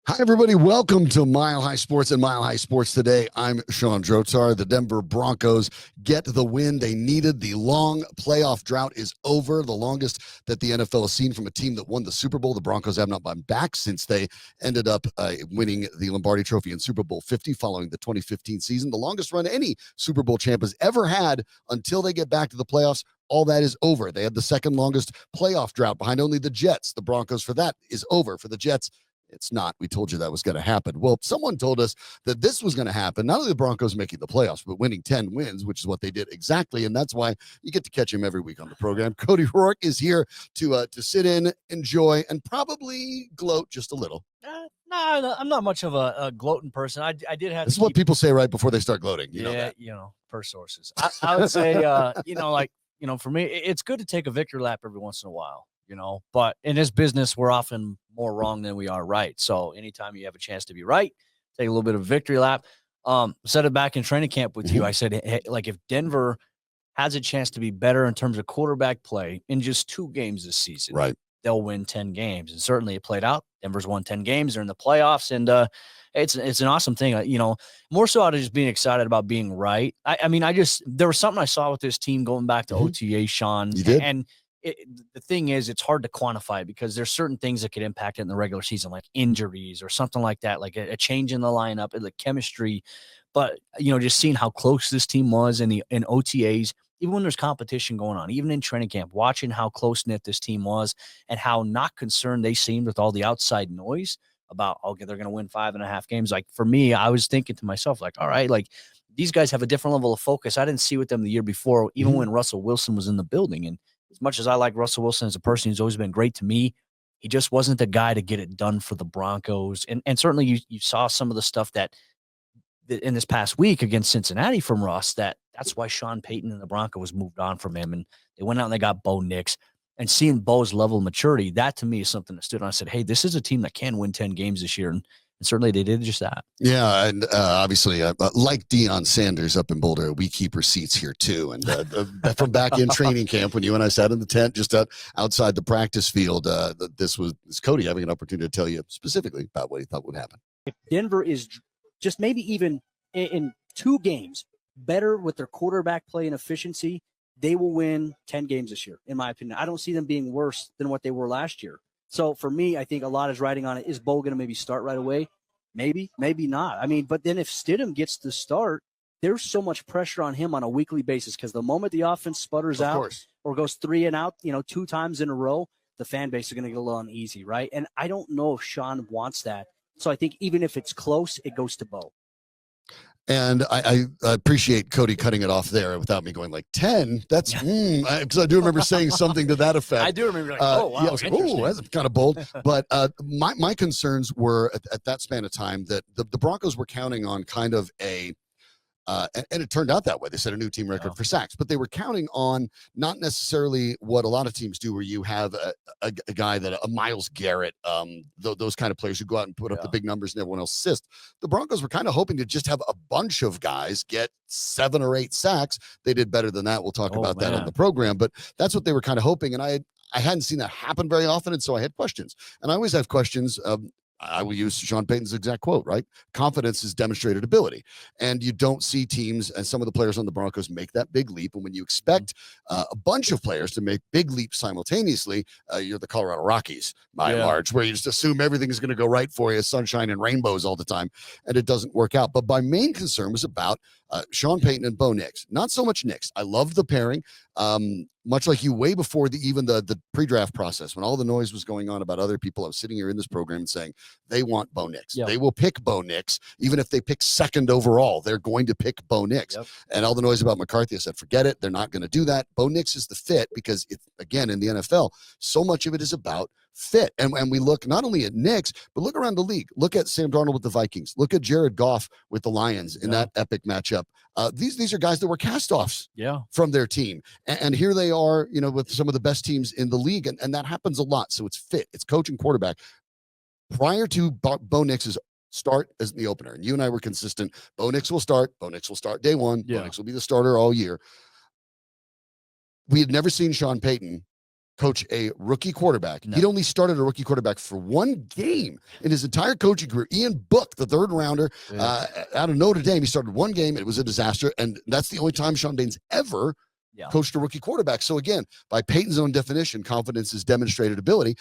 Hi, everybody. Welcome to Mile High Sports and Mile High Sports Today. I'm Sean Drotar. The Denver Broncos get the win they needed. The long playoff drought is over, the longest that the NFL has seen from a team that won the Super Bowl. The Broncos have not been back since they ended up winning the Lombardi Trophy in Super Bowl 50 following the 2015 season, the longest run any Super Bowl champ has ever had until they get back to the playoffs. All that is over. They had the second longest playoff drought behind only the Jets. The Broncos for that is over. For the Jets, it's not. We told you that was going to happen. Well, someone told us that this was going to happen. Not only the Broncos making the playoffs, but winning 10 wins, which is what they did exactly. And that's why you get to catch him every week on the program. Cody Roark is here to sit in, enjoy, and probably gloat just a little. No, I'm not much of a gloating person. I did have. This is what people say right before they start gloating. You know that. Per sources. I would say, for me, it's good to take a victory lap every once in a while. But in this business, we're often more wrong than we are right. So anytime you have a chance to be right, take a little bit of a victory lap. Said it back in training camp with you. I said, hey, if Denver has a chance to be better in terms of quarterback play in just 2 games this season, right, they'll win 10 games. And certainly it played out. Denver's won 10 games. They're in the playoffs. And it's an awesome thing. More so out of just being excited about being right. There was something I saw with this team going back to OTA, Shawn. You did? And the thing is, it's hard to quantify because there's certain things that could impact it in the regular season, like injuries or something like that, like a change in the lineup and the chemistry. But, just seeing how close this team was in OTAs, even when there's competition going on, even in training camp, watching how close-knit this team was and how not concerned they seemed with all the outside noise about, okay, they're going to win 5.5 games. Like, for me, I was thinking to myself, like, all right, like, these guys have a different level of focus. I didn't see with them the year before, even when Russell Wilson was in the building. And as much as I like Russell Wilson as a person, he's always been great to me, he just wasn't the guy to get it done for the Broncos. And certainly you saw some of the stuff that in this past week against Cincinnati from Russ, that's why Sean Payton and the Broncos moved on from him. And they went out and they got Bo Nix. And seeing Bo's level of maturity, that to me is something that stood on. I said, hey, this is a team that can win 10 games this year. And certainly they did just that. Yeah, and obviously, like Deion Sanders up in Boulder, we keep receipts here too. And from back in training camp, when you and I sat in the tent just outside the practice field, this was Cody having an opportunity to tell you specifically about what he thought would happen. If Denver is just maybe even in 2 games better with their quarterback play and efficiency, they will win 10 games this year, in my opinion. I don't see them being worse than what they were last year. So for me, I think a lot is riding on it. Is Bo going to maybe start right away? Maybe, maybe not. But then if Stidham gets to start, there's so much pressure on him on a weekly basis because the moment the offense sputters out or goes 3 and out, 2 times in a row, the fan base is going to get a little uneasy, right? And I don't know if Sean wants that. So I think even if it's close, it goes to Bo. And I appreciate Cody cutting it off there without me going like 10. That's because I do remember saying something to that effect. I do remember like, oh, wow, yeah, I was like, oh, that's kind of bold. But my concerns were at that span of time that the Broncos were counting on kind of and it turned out that way. They set a new team record for sacks, but they were counting on not necessarily what a lot of teams do, where you have a guy a Myles Garrett, those kind of players who go out and put up the big numbers and everyone else assists. The Broncos were kind of hoping to just have a bunch of guys get 7 or 8 sacks. They did better than that. We'll talk about that on the program, but that's what they were kind of hoping. And I hadn't seen that happen very often, and so I had questions. And I always have questions. I will use Sean Payton's exact quote, right? Confidence is demonstrated ability. And you don't see teams and some of the players on the Broncos make that big leap. And when you expect a bunch of players to make big leaps simultaneously, you're the Colorado Rockies, by and large, where you just assume everything is going to go right for you, sunshine and rainbows all the time, and it doesn't work out. But my main concern was about Sean Payton and Bo Nix. Not so much Nix. I love the pairing. Much like you, way before even the pre-draft process, when all the noise was going on about other people, I was sitting here in this program and saying they want Bo Nix. Yep. They will pick Bo Nix, even if they pick 2nd overall. They're going to pick Bo Nix. Yep. And all the noise about McCarthy, I said, forget it. They're not going to do that. Bo Nix is the fit because, again, in the NFL, so much of it is about fit. And we look not only at Nix, but look around the league. Look at Sam Darnold with the Vikings. Look at Jared Goff with the Lions in that epic matchup. These are guys that were cast-offs from their team. And here they are, with some of the best teams in the league. And that happens a lot. So it's fit. It's coach and quarterback. Prior to Bo Nix's start as the opener, and you and I were consistent, Bo Nix will start. Bo Nix will start day 1. Bo Nix will be the starter all year. We had never seen Sean Payton coach a rookie quarterback. No. He'd only started a rookie quarterback for one game in his entire coaching career. Ian Book, the third rounder out of Notre Dame, he started one game. It was a disaster. And that's the only time Sean Payton's ever coached a rookie quarterback. So again, by Payton's own definition, confidence is demonstrated ability.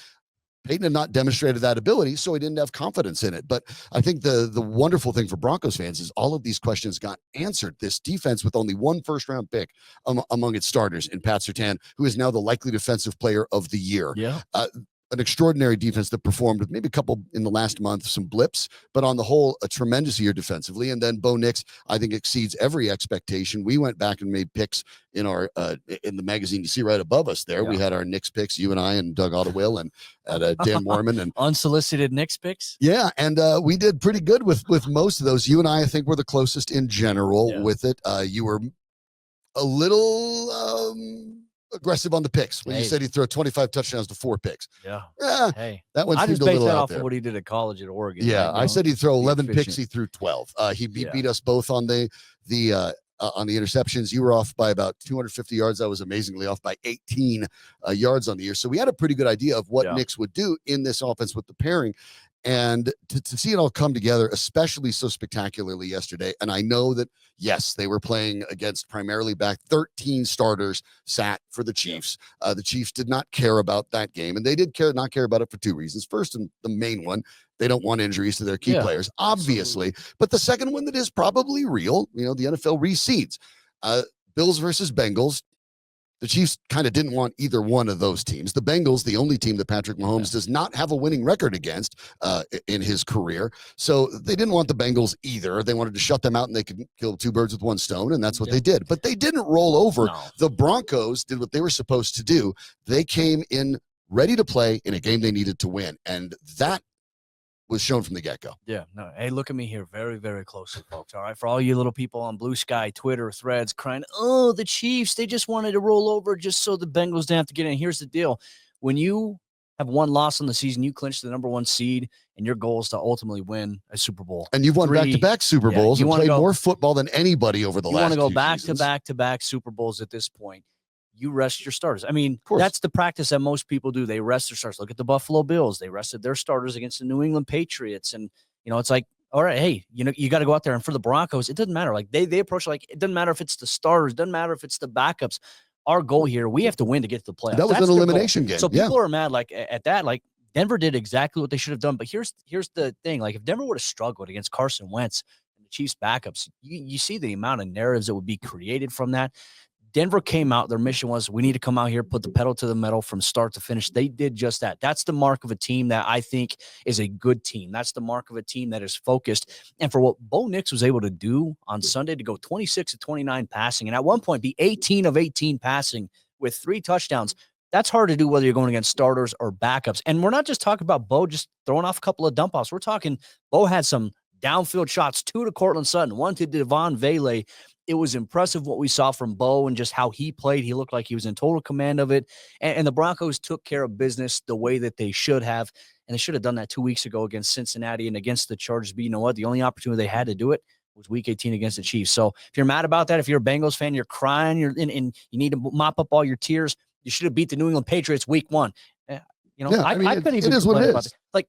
Payton had not demonstrated that ability, so he didn't have confidence in it. But I think the wonderful thing for Broncos fans is all of these questions got answered. This defense with only one first-round pick among its starters in Pat Surtain, who is now the likely defensive player of the year. Yeah. An extraordinary defense that performed with maybe a couple in the last month, some blips, but on the whole, a tremendous year defensively. And then Bo Nix, I think, exceeds every expectation. We went back and made picks in our in the magazine you see right above us there. We had our Knicks picks, you and I and Doug Ottewill and Dan Mormon and unsolicited Knicks picks. Yeah, and we did pretty good with most of those. You and I think, were the closest in general with it. You were a little aggressive on the picks when you said he'd throw 25 touchdowns to 4 picks. Yeah. Hey, that one I seemed just a based little that out off there. of what he did at college at Oregon. Yeah, I said he'd throw 11 picks. He threw 12. He Yeah. beat us both on the interceptions. You were off by about 250 yards. I was amazingly off by 18 yards on the year. So we had a pretty good idea of what Nix would do in this offense with the pairing. And to see it all come together, especially so spectacularly yesterday. And I know that, yes, they were playing against primarily back 13 starters sat for the Chiefs. The Chiefs did not care about that game. And they did not care about it for 2 reasons. First, and the main one, they don't want injuries to their key players, obviously. But the second one that is probably real, the NFL reseeds. Bills versus Bengals. The Chiefs kind of didn't want either one of those teams. The Bengals, the only team that Patrick Mahomes does not have a winning record against in his career. So they didn't want the Bengals either. They wanted to shut them out and they could kill 2 birds with 1 stone, and that's what they did. But they didn't roll over. No. The Broncos did what they were supposed to do. They came in ready to play in a game they needed to win, and that was shown from the get-go. Yeah, no. Hey, look at me here very, very closely, folks. All right, for all you little people on Blue Sky, Twitter, Threads, crying, oh, the Chiefs, they just wanted to roll over just so the Bengals didn't have to get in. Here's the deal. When you have 1 loss on the season, you clinch the number 1 seed, and your goal is to ultimately win a Super Bowl. And you've won back-to-back Super Bowls and played more football than anybody over the last 2 seasons. You want to go seasons. back-to-back Super Bowls at this point. You rest your starters. I mean, that's the practice that most people do. They rest their starters. Look at the Buffalo Bills. They rested their starters against the New England Patriots. And, it's like, all right, hey, you got to go out there. And for the Broncos, it doesn't matter. Like they approach like, it doesn't matter if it's the starters. It doesn't matter if it's the backups. Our goal here, we have to win to get to the playoffs. That was an elimination game. So people are mad like at that, like Denver did exactly what they should have done. But here's the thing. Like if Denver would have struggled against Carson Wentz and the Chiefs backups, you see the amount of narratives that would be created from that. Denver came out, their mission was, we need to come out here, put the pedal to the metal from start to finish. They did just that. That's the mark of a team that I think is a good team. That's the mark of a team that is focused. And for what Bo Nix was able to do on Sunday, to go 26 of 29 passing, and at one point be 18 of 18 passing with 3 touchdowns, that's hard to do whether you're going against starters or backups. And we're not just talking about Bo just throwing off a couple of dump offs. We're talking Bo had some downfield shots, 2 to Cortland Sutton, 1 to Devon Vele. It was impressive what we saw from Bo and just how he played. He looked like he was in total command of it. And the Broncos took care of business the way that they should have. And they should have done that 2 weeks ago against Cincinnati and against the Chargers. But you know what? The only opportunity they had to do it was week 18 against the Chiefs. So if you're mad about that, if you're a Bengals fan, you're crying, and you need to mop up all your tears, you should have beat the New England Patriots week 1. I couldn't even complain about it. Like,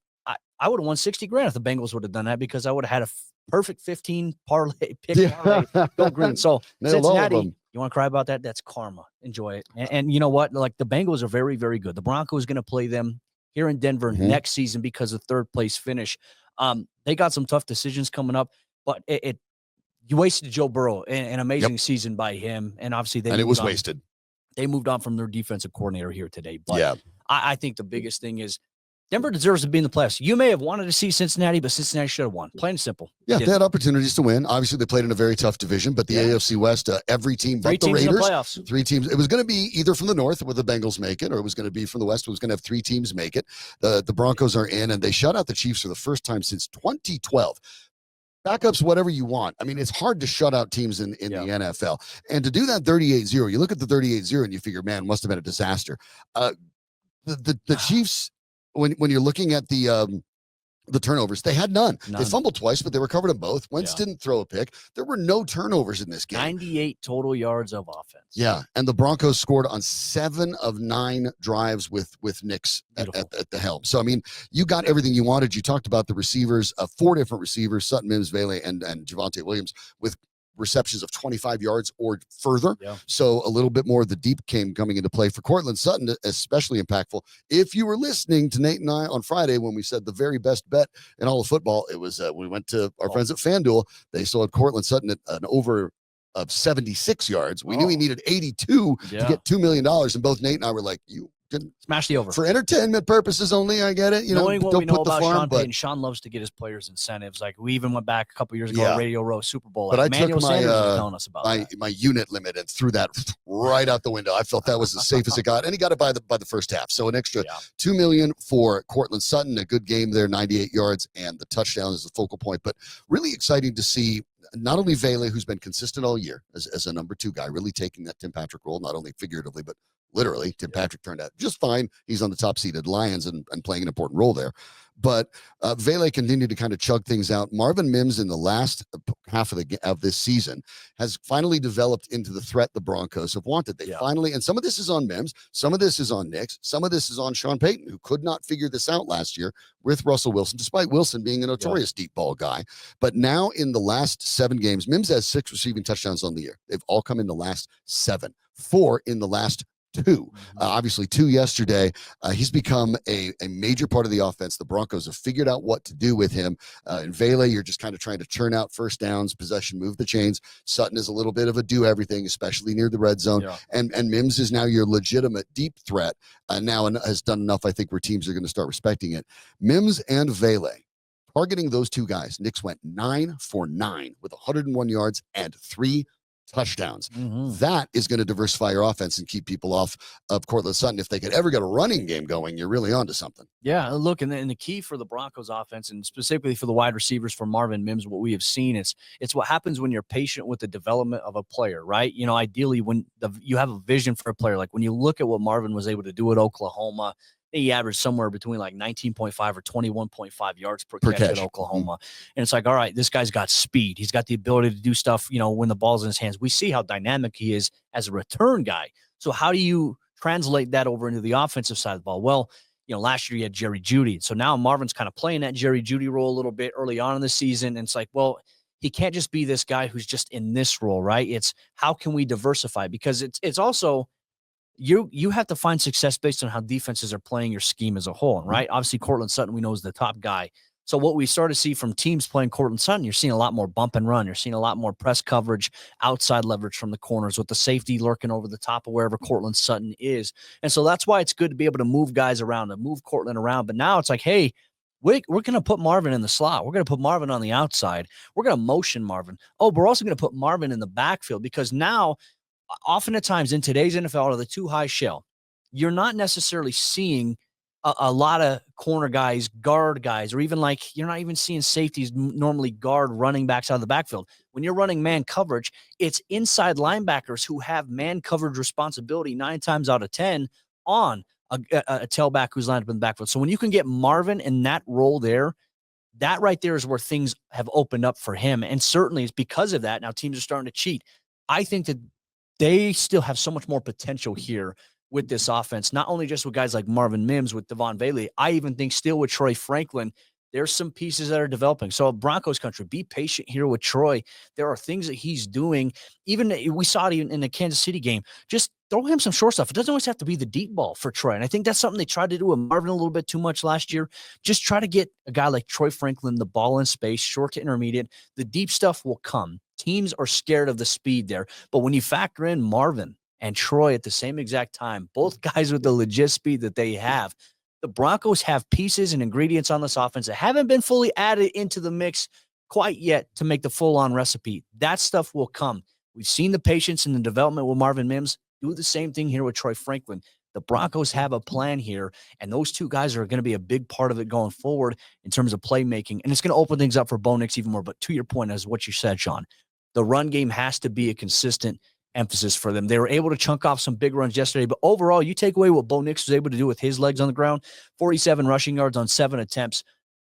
I would have won $60,000 if the Bengals would have done that, because I would have had a perfect 15 parlay pick. Parlay, go green. So Cincinnati, you want to cry about that? That's karma. Enjoy it. And you know what? Like, the Bengals are very, very good. The Broncos are going to play them here in Denver next season because of 3rd place finish. They got some tough decisions coming up, but you wasted Joe Burrow, an amazing season by him. And obviously it was wasted. They moved on from their defensive coordinator here today. But I think the biggest thing is Denver deserves to be in the playoffs. You may have wanted to see Cincinnati, but Cincinnati should have won. Plain and simple. Yeah, they had opportunities to win. Obviously, they played in a very tough division, but the AFC West, every team but the Raiders, in the playoffs. 3 teams. It was going to be either from the North, where the Bengals make it, or it was going to be from the West. It was going to have 3 teams make it. The Broncos are in, and they shut out the Chiefs for the first time since 2012. Backups, whatever you want. I mean, it's hard to shut out teams in the NFL. And to do that 38-0, you look at the 38-0 and you figure, man, must have been a disaster. The Chiefs, when you're looking at the the turnovers. They had none. None. They fumbled twice, but they recovered them both. Wentz didn't throw a pick. There were no turnovers in this game. 98 total yards of offense. Yeah, and the Broncos scored on 7 of 9 drives with Nix at the helm. So, I mean, you got everything you wanted. You talked about the receivers, 4 different receivers, Sutton, Mims, Vele, and Javonte Williams, with receptions of 25 yards or further. Yeah. So a little bit more of the deep game coming into play for Cortland Sutton, especially impactful. If you were listening to Nate and I on Friday when we said the very best bet in all of football, it was we went to our friends at FanDuel. They sold Cortland Sutton at an over of 76 yards. We knew he needed 82 to get $2 million. And both Nate and I were like, you can smash the over for entertainment purposes only. I get it. You Knowing know, what don't we know put the about farm, Sean but Payton, Sean loves to get his players incentives. Like we even went back a couple years ago at Radio Row Super Bowl. But like I Emmanuel took my Sanders was telling us about my unit limit and threw that right out the window. I felt that was as safe as it got, and he got it by the first half. So an extra $2 million for Cortland Sutton. A good game there, 98 yards, and the touchdown is the focal point. But really exciting to see not only Vele, who's been consistent all year as a number 2 guy, really taking that Tim Patrick role, not only figuratively but literally. Tim Patrick turned out just fine. He's on the top seeded Lions and playing an important role there. But Vele continued to kind of chug things out. Marvin Mims in the last half of this season has finally developed into the threat the Broncos have wanted. They finally, and some of this is on Mims, some of this is on Nix, some of this is on Sean Payton, who could not figure this out last year with Russell Wilson, despite Wilson being a notorious deep ball guy. But now in the last 7 games, Mims has 6 receiving touchdowns on the year. They've all come in the last 7, 4 in the last 2. Obviously 2 yesterday. He's become a major part of the offense. The Broncos have figured out what to do with him. In Vele, you're just kind of trying to churn out first downs, possession, move the chains. Sutton is a little bit of a do everything, especially near the red zone. And Mims is now your legitimate deep threat now, and has done enough, I think, where teams are going to start respecting it. Mims and Vele, targeting those 2 guys. Nix went 9 for 9 with 101 yards and 3 touchdowns. That is going to diversify your offense and keep people off of Cortland Sutton. If they could ever get a running game going, you're really onto something. Yeah, look, and the key for the Broncos offense, and specifically for the wide receivers for Marvin Mims, what we have seen is it's what happens when you're patient with the development of a player, right? You know, ideally when you have a vision for a player, like when you look at what Marvin was able to do at Oklahoma, he averaged somewhere between like 19.5 or 21.5 yards per catch at Oklahoma. And it's like, all right, this guy's got speed. He's got the ability to do stuff, you know, when the ball's in his hands. We see how dynamic he is as a return guy. So how do you translate that over into the offensive side of the ball? Well, you know, last year you had Jerry Jeudy. So now Marvin's kind of playing that Jerry Jeudy role a little bit early on in the season. And it's like, well, he can't just be this guy who's just in this role, right? It's how can we diversify? Because it's also, you have to find success based on how defenses are playing your scheme as a whole, right? Obviously, Cortland Sutton, we know, is the top guy. So what we start to see from teams playing Cortland Sutton, you're seeing a lot more bump and run. You're seeing a lot more press coverage, outside leverage from the corners with the safety lurking over the top of wherever Cortland Sutton is. And so that's why it's good to be able to move guys around, to move Cortland around. But now it's like, hey, we're going to put Marvin in the slot. We're going to put Marvin on the outside. We're going to motion Marvin. Oh, we're also going to put Marvin in the backfield, because now often at times in today's NFL, or the 2 high shell, you're not necessarily seeing a lot of corner guys, guard guys, or even like you're not even seeing safeties normally guard running backs out of the backfield. When you're running man coverage, it's inside linebackers who have man coverage responsibility 9 times out of 10 on a tailback who's lined up in the backfield. So when you can get Marvin in that role there, that right there is where things have opened up for him. And certainly it's because of that. Now teams are starting to cheat. I think that they still have so much more potential here with this offense, not only just with guys like Marvin Mims, with Devon Vele. I even think still with Troy Franklin, there's some pieces that are developing. So Broncos country, be patient here with Troy. There are things that he's doing. Even we saw it in the Kansas City game. Just throw him some short stuff. It doesn't always have to be the deep ball for Troy. And I think that's something they tried to do with Marvin a little bit too much last year. Just try to get a guy like Troy Franklin the ball in space, short to intermediate. The deep stuff will come. Teams are scared of the speed there. But when you factor in Marvin and Troy at the same exact time, both guys with the legit speed that they have, the Broncos have pieces and ingredients on this offense that haven't been fully added into the mix quite yet to make the full-on recipe. That stuff will come. We've seen the patience and the development with Marvin Mims. Do the same thing here with Troy Franklin. The Broncos have a plan here, and those 2 guys are going to be a big part of it going forward in terms of playmaking, and it's going to open things up for Bo Nix even more. But to your point, as what you said, Sean, the run game has to be a consistent emphasis for them. They were able to chunk off some big runs yesterday, but overall, you take away what Bo Nix was able to do with his legs on the ground, 47 rushing yards on 7 attempts.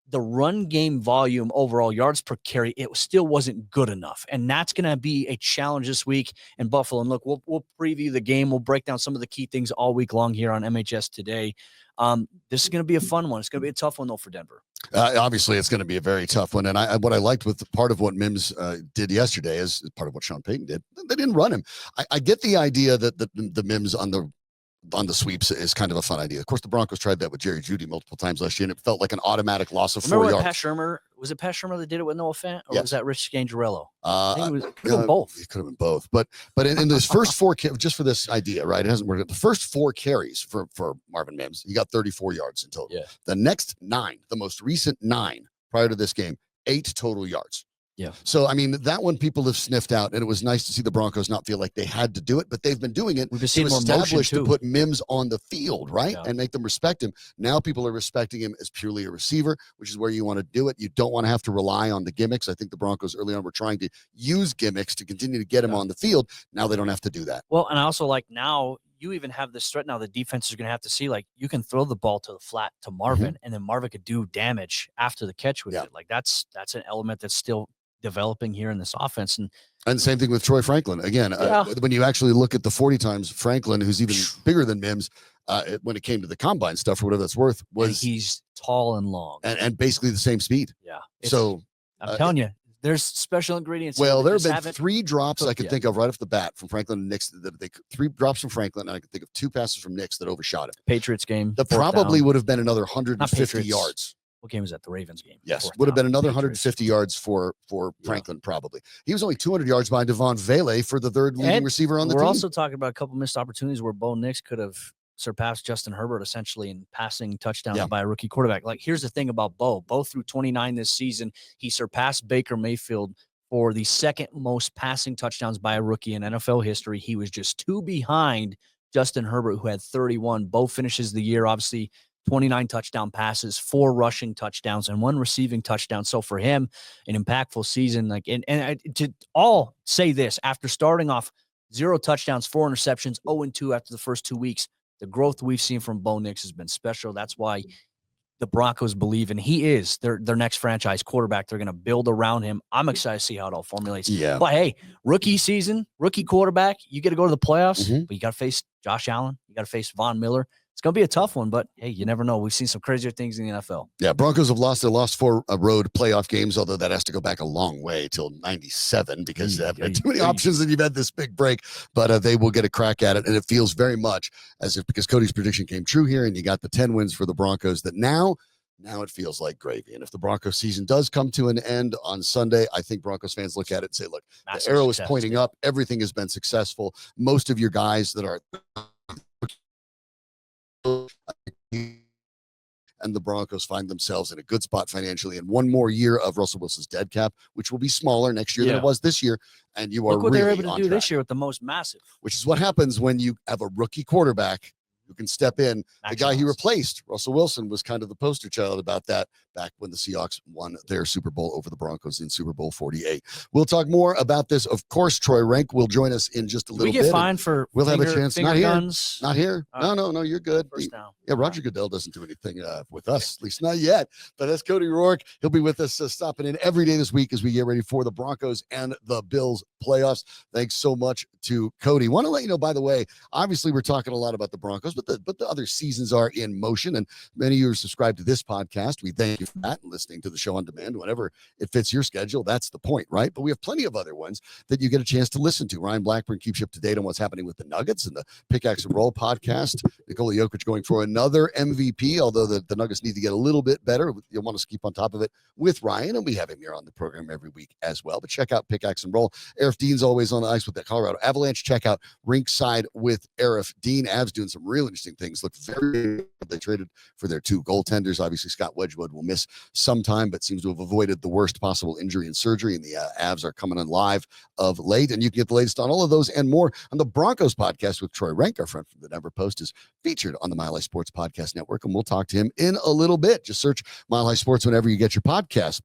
the run game volume overall, yards per carry, it still wasn't good enough. And that's going to be a challenge this week in Buffalo. And look, we'll preview the game. We'll break down some of the key things all week long here on MHS Today. This is going to be a fun one. It's going to be a tough one, though, for Denver. Obviously, it's going to be a very tough one. And what I liked with part of what Mims did yesterday is part of what Sean Payton did. They didn't run him. I get the idea that the Mims on the sweeps is kind of a fun idea. Of course, the Broncos tried that with Jerry Jeudy multiple times last year, and it felt like an automatic loss of 4 yards. Pat Shurmur, was it Pat Shurmur that did it with Noah Fant, or yes. was that Rich Scangarello? I think it could have been both. It could have been both. But in those first 4, just for this idea, right? It hasn't worked out. The first 4 carries for Marvin Mims, he got 34 yards in total. Yeah. The next 9, the most recent 9 prior to this game, 8 total yards. Yeah. So, I mean, that one people have sniffed out, and it was nice to see the Broncos not feel like they had to do it, but they've been doing it. We've been seeing to more establish motion, to put Mims on the field, right? Yeah. And make them respect him. Now people are respecting him as purely a receiver, which is where you want to do it. You don't want to have to rely on the gimmicks. I think the Broncos early on were trying to use gimmicks to continue to get him on the field. Now they don't have to do that. Well, and I also like now you even have this threat now. The defense is going to have to see, like, you can throw the ball to the flat to Marvin, and then Marvin could do damage after the catch with it. Like that's an element that's still developing here in this offense. And same thing with Troy Franklin. Again, when you actually look at the 40 times Franklin, who's even bigger than Mims, when it came to the combine stuff, or whatever that's worth, he's tall and long and basically the same speed. Yeah. So I'm telling you, there's special ingredients. Well, there have been 3 drops I could think of right off the bat from Franklin and Nix. 3 drops from Franklin, and I could think of 2 passes from Nix that overshot it. Patriots game. That probably would have been another 150 yards. What game was that? The Ravens game. Yes, would have been another 150 yards for Franklin, probably. He was only 200 yards behind Devon Vele for the 3rd leading receiver on the team. We're also talking about a couple missed opportunities where Bo Nix could have surpassed Justin Herbert essentially in passing touchdowns by a rookie quarterback. Like, here's the thing about Bo. Bo threw 29 this season. He surpassed Baker Mayfield for the 2nd most passing touchdowns by a rookie in NFL history. He was just 2 behind Justin Herbert, who had 31. Bo finishes the year, obviously, 29 touchdown passes, 4 rushing touchdowns, and 1 receiving touchdown. So for him, an impactful season. Like, and to all say this, after starting off 0 touchdowns, 4 interceptions, 0-2 after the first 2 weeks, the growth we've seen from Bo Nix has been special. That's why the Broncos believe, and he is their next franchise quarterback. They're going to build around him. I'm excited to see how it all formulates. Yeah. But hey, rookie season, rookie quarterback, you get to go to the playoffs, but you got to face Josh Allen. You got to face Von Miller. It's going to be a tough one, but hey, you never know. We've seen some crazier things in the NFL. Yeah, Broncos have lost 4 road playoff games, although that has to go back a long way till 97 because they haven't had too many options and you've had this big break, but they will get a crack at it. And it feels very much as if, because Cody's prediction came true here and you got the 10 wins for the Broncos, that now it feels like gravy. And if the Broncos season does come to an end on Sunday, I think Broncos fans look at it and say, look, the arrow is pointing up. Everything has been successful. Most of your guys that are and the Broncos find themselves in a good spot financially, and 1 more year of Russell Wilson's dead cap, which will be smaller next year than it was this year. And you are Look what really they were able to do track. this year with the most massive, which is what happens when you have a rookie quarterback who can step in. The guy he replaced, Russell Wilson, was kind of the poster child about that back when the Seahawks won their Super Bowl over the Broncos in Super Bowl 48. We'll talk more about this. Of course, Troy Renk will join us in just a little bit. We get fined for we'll have a chance. Not here. Guns. Not here. No, you're good. First down. Yeah, Roger Goodell doesn't do anything with us, at least not yet. But that's Cody Roark. He'll be with us stopping in every day this week as we get ready for the Broncos and the Bills playoffs. Thanks so much to Cody. Want to let you know, by the way, obviously we're talking a lot about the Broncos, but the other seasons are in motion. And many of you are subscribed to this podcast. We thank you for that and listening to the show on demand whenever it fits your schedule. That's the point, right? But we have plenty of other ones that you get a chance to listen to. Ryan Blackburn keeps you up to date on what's happening with the Nuggets and the Pickaxe and Roll podcast. Nikola Jokic going for another MVP, although the Nuggets need to get a little bit better. You'll want to keep on top of it with Ryan, and we have him here on the program every week as well. But check out Pickaxe and Roll. Arif Dean's always on the ice with the Colorado Avalanche. Check out Rinkside with Arif Dean. Avs doing some real interesting things. Look very good. They traded for their 2 goaltenders. Obviously, Scott Wedgwood will miss some time, but seems to have avoided the worst possible injury and surgery. And the Avs are coming on live of late. And you can get the latest on all of those and more on the Broncos podcast with Troy Renk. Our friend from the Denver Post is featured on the Mile High Sports Podcast Network. And we'll talk to him in a little bit. Just search Mile High Sports whenever you get your podcast.